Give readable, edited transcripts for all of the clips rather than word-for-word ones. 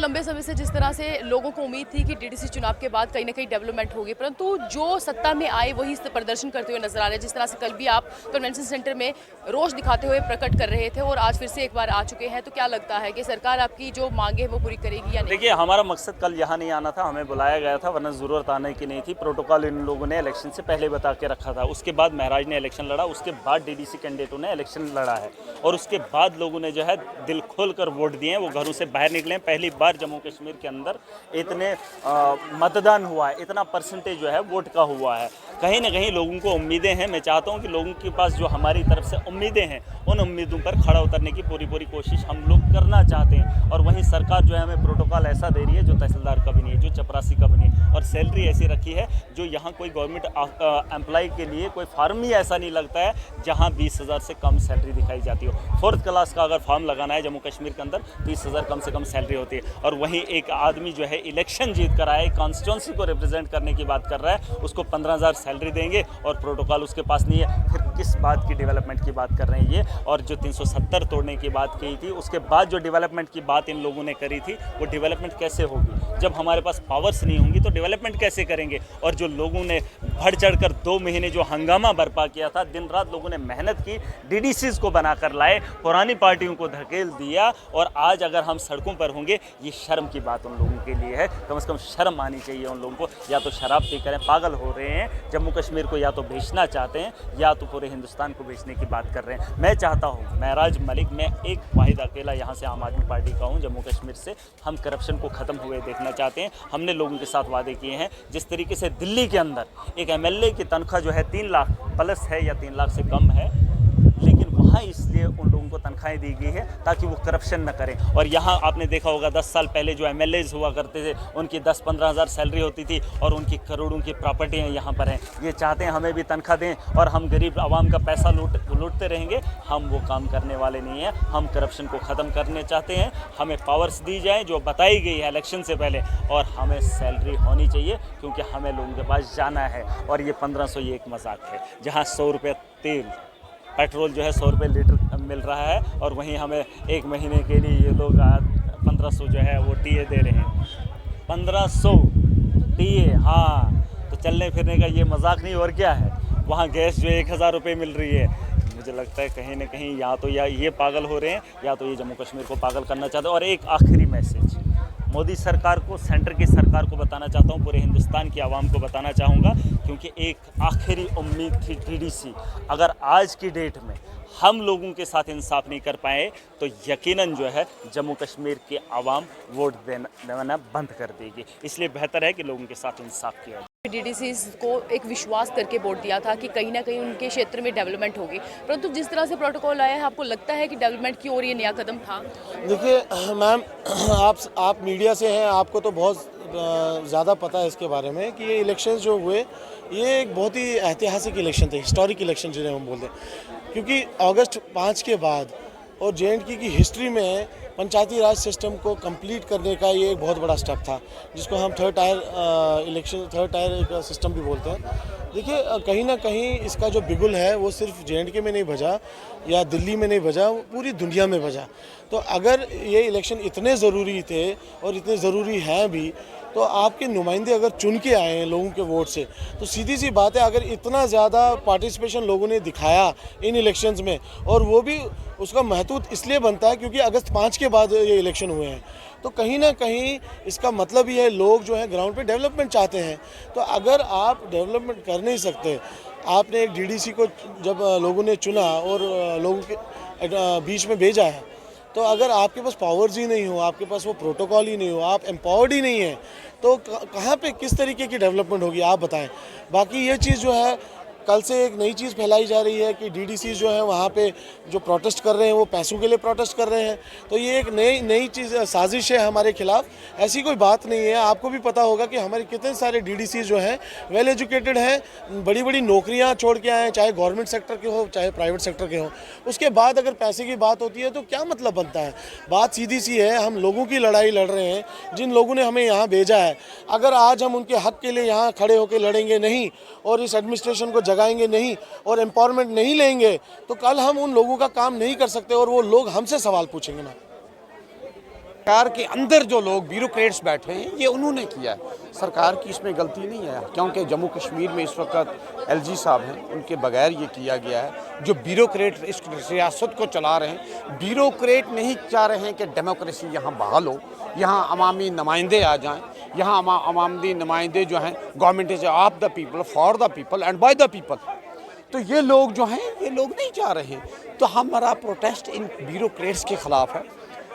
लंबे समय से जिस तरह से लोगों को उम्मीद थी कि डीडीसी चुनाव के बाद कहीं ना कहीं डेवलपमेंट होगी, परंतु जो सत्ता में आए वही प्रदर्शन करते हुए नजर आ रहे हैं। जिस तरह से कल भी आप कन्वेंशन सेंटर में रोष दिखाते हुए प्रकट कर रहे थे और आज फिर से एक बार आ चुके हैं, तो क्या लगता है कि सरकार आपकी जो मांगे है वो पूरी करेगी या नहीं? देखिए, हमारा मकसद कल यहाँ नहीं आना था, हमें बुलाया गया था, वरना ज़रूरत आने की नहीं थी। प्रोटोकॉल इन लोगों ने इलेक्शन से पहले बता के रखा था। उसके बाद महराज ने इलेक्शन लड़ा, उसके बाद डीडीसी कैंडिडेटों ने इलेक्शन लड़ा है और उसके बाद लोगों ने जो है दिल खोल कर वोट दिए हैं। वो घरों से बाहर निकले हैं। पहली बार जम्मू कश्मीर के अंदर इतने मतदान हुआ है, इतना परसेंटेज जो है वोट का हुआ है। कहीं ना कहीं लोगों को उम्मीदें हैं। मैं चाहता हूं कि लोगों के पास जो हमारी तरफ से उम्मीदें हैं, उन उम्मीदों पर खड़ा उतरने की पूरी कोशिश हम लोग करना चाहते हैं। और वहीं सरकार जो है हमें प्रोटोकॉल ऐसा दे रही है जो तहसीलदार का भी नहीं है, जो चपरासी का भी नहीं है, और सैलरी ऐसी रखी है जो यहाँ कोई गवर्नमेंट एम्प्लॉय के लिए कोई फार्म ही ऐसा नहीं लगता है जहाँ 20,000 से कम सैलरी दिखाई जाती हो। 4th क्लास का अगर फॉर्म लगाना है जम्मू कश्मीर के अंदर 30,000 कम से कम सैलरी होती है। और वहीं एक आदमी जो है इलेक्शन जीत कर आए, कॉन्स्टिट्यूंसी को रिप्रेजेंट करने की बात कर रहा है, उसको 15,000 सैलरी देंगे और प्रोटोकॉल उसके पास नहीं है। फिर किस बात की डेवलपमेंट की बात कर रहे हैं ये? और जो 370 तोड़ने की बात की थी, उसके बाद जो डेवलपमेंट की बात इन लोगों ने करी थी, वो डेवलपमेंट कैसे होगी? जब हमारे पास पावर्स नहीं होंगी तो डेवलपमेंट कैसे करेंगे? और जो लोगों ने बढ़ चढ़ कर 2 महीने जो हंगामा बर्पा किया था, दिन रात लोगों ने मेहनत की, डीडीसीज को बनाकर लाए, पुरानी पार्टियों को धकेल दिया, और आज अगर हम सड़कों पर होंगे, ये शर्म की बात उन लोगों के लिए है। कम से कम शर्म आनी चाहिए उन लोगों को। या तो शराब पीकर पागल हो रहे हैं, जम्मू कश्मीर को या तो बेचना चाहते हैं या तो पूरे हिंदुस्तान को बेचने की बात कर रहे हैं। मैं चाहता हूँ महराज मलिक, मैं एक वाहिद अकेला यहाँ से आम आदमी पार्टी का हूँ, जम्मू कश्मीर से। हम करप्शन को ख़त्म हुए देखना चाहते हैं। हमने लोगों के साथ वादे किए हैं। जिस तरीके से दिल्ली के अंदर एक एमएलए की तनख्वाह जो है 3 लाख प्लस है या 3 लाख से कम है, लेकिन वहाँ इसलिए उन लोगों को तनख्वाहें दी गई है ताकि वो करप्शन न करें। और यहाँ आपने देखा होगा 10 साल पहले जो एमएलएज हुआ करते थे, उनकी 10-15 हज़ार सैलरी होती थी और उनकी करोड़ों की प्रॉपर्टियाँ यहाँ पर हैं। ये चाहते हैं हमें भी तनख्वाह दें और हम गरीब आवाम का पैसा लूटते रहेंगे। हम वो काम करने वाले नहीं हैं। हम करप्शन को ख़त्म करने चाहते हैं। हमें पावर्स दी जाएँ जो बताई गई है इलेक्शन से पहले, और हमें सैलरी होनी चाहिए क्योंकि हमें लोगों के पास जाना है। और ये 1500 ये एक मजाक है, जहाँ 100 रुपये तेल पेट्रोल जो है 100 रुपये लीटर मिल रहा है, और वहीं हमें 1 महीने के लिए ये लोग 1500 जो है वो टीए दे रहे हैं। 1500 टीए, हाँ, तो चलने फिरने का ये मजाक नहीं और क्या है। वहाँ गैस जो 1000 रुपये मिल रही है। मुझे लगता है कहीं ना कहीं या तो ये पागल हो रहे हैं या तो ये जम्मू कश्मीर को पागल करना चाहते हैं। और एक आखिरी मैसेज मोदी सरकार को, सेंटर की सरकार को बताना चाहता हूँ, पूरे हिंदुस्तान की आवाम को बताना चाहूँगा, क्योंकि एक आखिरी उम्मीद थी डीडीसी। अगर आज की डेट में हम लोगों के साथ इंसाफ नहीं कर पाए तो यकीनन जो है जम्मू कश्मीर की आवाम वोट देना बंद कर देगी। इसलिए बेहतर है कि लोगों के साथ इंसाफ किया जाए। डीडीसी को एक विश्वास करके वोट दिया था कि कहीं ना कहीं उनके क्षेत्र में डेवलपमेंट होगी, परंतु जिस तरह से प्रोटोकॉल आया है, आपको लगता है कि डेवलपमेंट की ओर ये नया कदम था? देखिए मैम, आप मीडिया से हैं, आपको तो बहुत ज़्यादा पता है इसके बारे में कि ये इलेक्शन जो हुए, ये एक बहुत ही ऐतिहासिक इलेक्शन थे, हिस्टोरिक इलेक्शन जिन्हें हम बोलते हैं। क्योंकि अगस्त 5 के बाद और JNK की हिस्ट्री में पंचायती राज सिस्टम को कंप्लीट करने का ये एक बहुत बड़ा स्टेप था, जिसको हम थर्ड टायर एक सिस्टम भी बोलते हैं। देखिए, कहीं ना कहीं इसका जो बिगुल है वो सिर्फ JNK में नहीं बजा या दिल्ली में नहीं बजा, वो पूरी दुनिया में बजा। तो अगर ये इलेक्शन इतने ज़रूरी थे और इतने ज़रूरी हैं भी, तो आपके नुमाइंदे अगर चुन के आए हैं लोगों के वोट से, तो सीधी सी बात है, अगर इतना ज़्यादा पार्टिसिपेशन लोगों ने दिखाया इन इलेक्शंस में, और वो भी उसका महत्व इसलिए बनता है क्योंकि अगस्त 5 के बाद ये इलेक्शन हुए हैं, तो कहीं ना कहीं इसका मतलब ये है लोग जो है ग्राउंड पे डेवलपमेंट चाहते हैं। तो अगर आप डेवलपमेंट कर नहीं सकते, आपने एक डीडीसी को जब लोगों ने चुना और लोगों के बीच में भेजा है, तो अगर आपके पास पावर्स ही नहीं हो, आपके पास वो प्रोटोकॉल ही नहीं हो, आप एम्पावर्ड ही नहीं है, तो कहाँ पे किस तरीके की डेवलपमेंट होगी, आप बताएं। बाकी ये चीज़ जो है, कल से एक नई चीज़ फैलाई जा रही है कि डीडीसी जो है वहाँ पे जो प्रोटेस्ट कर रहे हैं वो पैसों के लिए प्रोटेस्ट कर रहे हैं। तो ये एक नई चीज़, साजिश है हमारे खिलाफ। ऐसी कोई बात नहीं है। आपको भी पता होगा कि हमारे कितने सारे डीडीसी जो हैं वेल एजुकेटेड हैं, बड़ी बड़ी नौकरियाँ छोड़ के आए हैं, चाहे गवर्नमेंट सेक्टर के हो चाहे प्राइवेट सेक्टर के हो। उसके बाद अगर पैसे की बात होती है तो क्या मतलब बनता है? बात सीधी सी है, हम लोगों की लड़ाई लड़ रहे हैं, जिन लोगों ने हमें यहाँ भेजा है। अगर आज हम उनके हक के लिए यहाँ खड़े होकर लड़ेंगे नहीं और इस एडमिनिस्ट्रेशन को जगाएंगे नहीं और एम्पावरमेंट नहीं लेंगे, तो कल हम उन लोगों का काम नहीं कर सकते और वो लोग हमसे सवाल पूछेंगे ना। सरकार के अंदर जो लोग ब्यूरोक्रेट्स बैठे हैं ये उन्होंने किया है, सरकार की इसमें गलती नहीं है, क्योंकि जम्मू कश्मीर में इस वक्त एलजी साहब हैं, उनके बगैर ये किया गया है। जो ब्यूरोक्रेट इस रियासत को चला रहे हैं, ब्यूरोक्रेट नहीं चाह रहे हैं कि डेमोक्रेसी यहाँ बहाल हो, यहाँ अवामी नुमाइंदे आ जाएँ, यहाँ अवामी नुमाइंदे जो हैं government is of the people, for the people and by the people. तो ये लोग जो हैं ये लोग नहीं चाह रहे हैं। तो हमारा प्रोटेस्ट इन ब्यूरोक्रेट्स के ख़िलाफ़ है।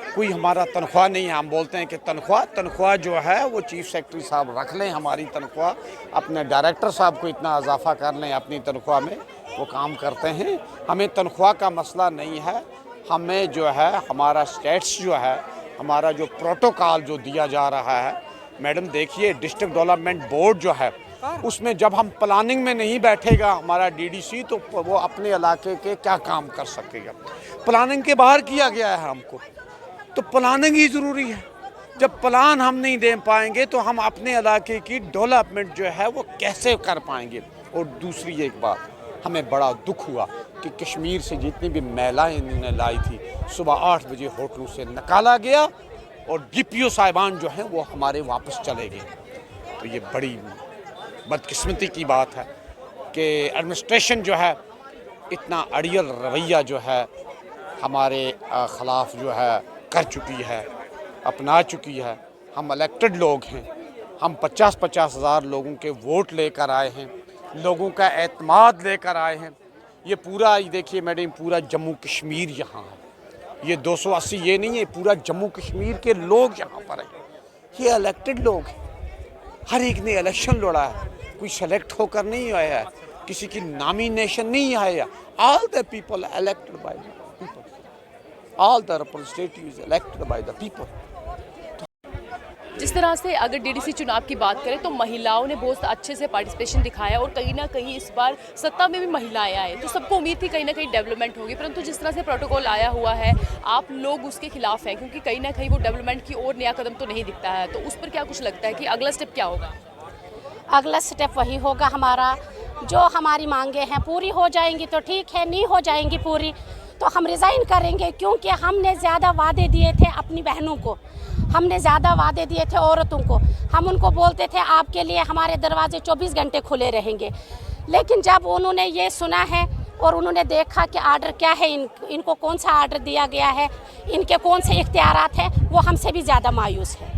कोई हमारा तनख्वाह नहीं है, हम बोलते हैं कि तनख्वाह जो है वो चीफ़ सेक्रेटरी साहब रख लें, हमारी तनख्वाह अपने डायरेक्टर साहब को इतना इजाफा कर लें अपनी तनख्वाह में, वो काम करते हैं। हमें तनख्वाह का मसला नहीं है, हमें जो है हमारा स्टेट्स जो है, हमारा जो प्रोटोकॉल जो दिया जा रहा है, मैडम देखिए डिस्ट्रिक्ट डेवलपमेंट बोर्ड जो है उसमें जब हम प्लानिंग में नहीं बैठेगा हमारा डीडीसी, तो वो अपने इलाके के क्या काम कर सकेगा। प्लानिंग के बाहर किया गया है हमको, तो प्लानिंग ही ज़रूरी है। जब प्लान हम नहीं दे पाएंगे तो हम अपने इलाके की डेवलपमेंट जो है वो कैसे कर पाएंगे। और दूसरी एक बात, हमें बड़ा दुख हुआ कि कश्मीर से जितनी भी महिलाएं इन्होंने लाई थी सुबह 8 बजे होटलों से निकाला गया और डीपीओ साहिबान जो हैं वो हमारे वापस चले गए। तो ये बड़ी बदकिस्मती की बात है कि एडमिनिस्ट्रेशन जो है इतना अड़ियल रवैया जो है हमारे ख़िलाफ़ जो है कर चुकी है, अपना चुकी है। हम इलेक्टेड लोग हैं, हम 50-50 हज़ार लोगों के वोट लेकर आए हैं, लोगों का एतमाद लेकर आए हैं। ये पूरा देखिए मैडम, पूरा जम्मू कश्मीर यहाँ है, ये 280 ये नहीं है, पूरा जम्मू कश्मीर के लोग यहाँ पर हैं। ये इलेक्टेड लोग हैं, हर एक ने इलेक्शन लड़ा है, कोई सेलेक्ट होकर नहीं आया है, किसी की नॉमिनेशन नहीं आया। All the people elected by the people, all the representatives elected by the people. जिस तरह से अगर डीडीसी चुनाव की बात करें तो महिलाओं ने बहुत अच्छे से पार्टिसिपेशन दिखाया और कहीं ना कहीं इस बार सत्ता में भी महिलाएं आए, तो सबको उम्मीद थी कहीं ना कहीं डेवलपमेंट होगी। परंतु जिस तरह से प्रोटोकॉल आया हुआ है, आप लोग उसके खिलाफ हैं, क्योंकि कहीं ना कहीं वो डेवलपमेंट की ओर नया कदम तो नहीं दिखता है। तो उस पर क्या कुछ लगता है कि अगला स्टेप क्या होगा? अगला स्टेप वही होगा, हमारा जो हमारी मांगे हैं पूरी हो जाएंगी तो ठीक है, नहीं हो जाएंगी पूरी तो हम रिज़ाइन करेंगे। क्योंकि हमने ज़्यादा वादे दिए थे अपनी बहनों को, हमने ज़्यादा वादे दिए थे औरतों को। हम उनको बोलते थे आपके लिए हमारे दरवाजे 24 घंटे खुले रहेंगे। लेकिन जब उन्होंने ये सुना है और उन्होंने देखा कि आर्डर क्या है, इनको कौन सा आर्डर दिया गया है, इनके कौन से इख्तियारात हैं, वो हमसे भी ज़्यादा मायूस है।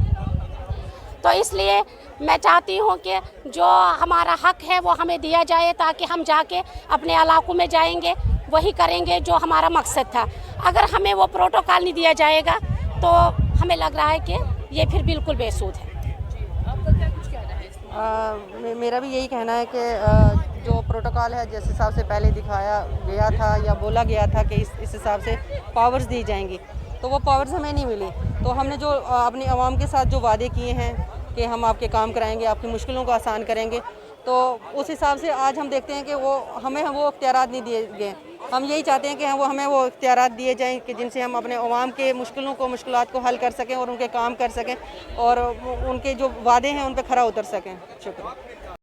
तो इसलिए मैं चाहती हूँ कि जो हमारा हक है वो हमें दिया जाए, ताकि हम जाके अपने इलाकों में जाएंगे, वही करेंगे जो हमारा मकसद था। अगर हमें वो प्रोटोकॉल नहीं दिया जाएगा तो हमें लग रहा है कि ये फिर बिल्कुल बेसूद है। आपका क्या कुछ कहना है इसमें? मेरा भी यही कहना है कि जो प्रोटोकॉल है जिस हिसाब से पहले दिखाया गया था या बोला गया था कि इस हिसाब से पावर्स दी जाएंगी, तो वो पावर्स हमें नहीं मिली। तो हमने जो अपनी आवाम के साथ जो वादे किए हैं कि हम आपके काम कराएंगे, आपकी मुश्किलों को आसान करेंगे, तो उस हिसाब से आज हम देखते हैं कि हमें वो इख्तियारात नहीं दिए गए। हम यही चाहते हैं कि हमें वो इख्तियारात दिए जाएं कि जिनसे हम अपने अवाम के मुश्किलात को हल कर सकें और उनके काम कर सकें और उनके जो वादे हैं उन पर खरा उतर सकें। शुक्रिया।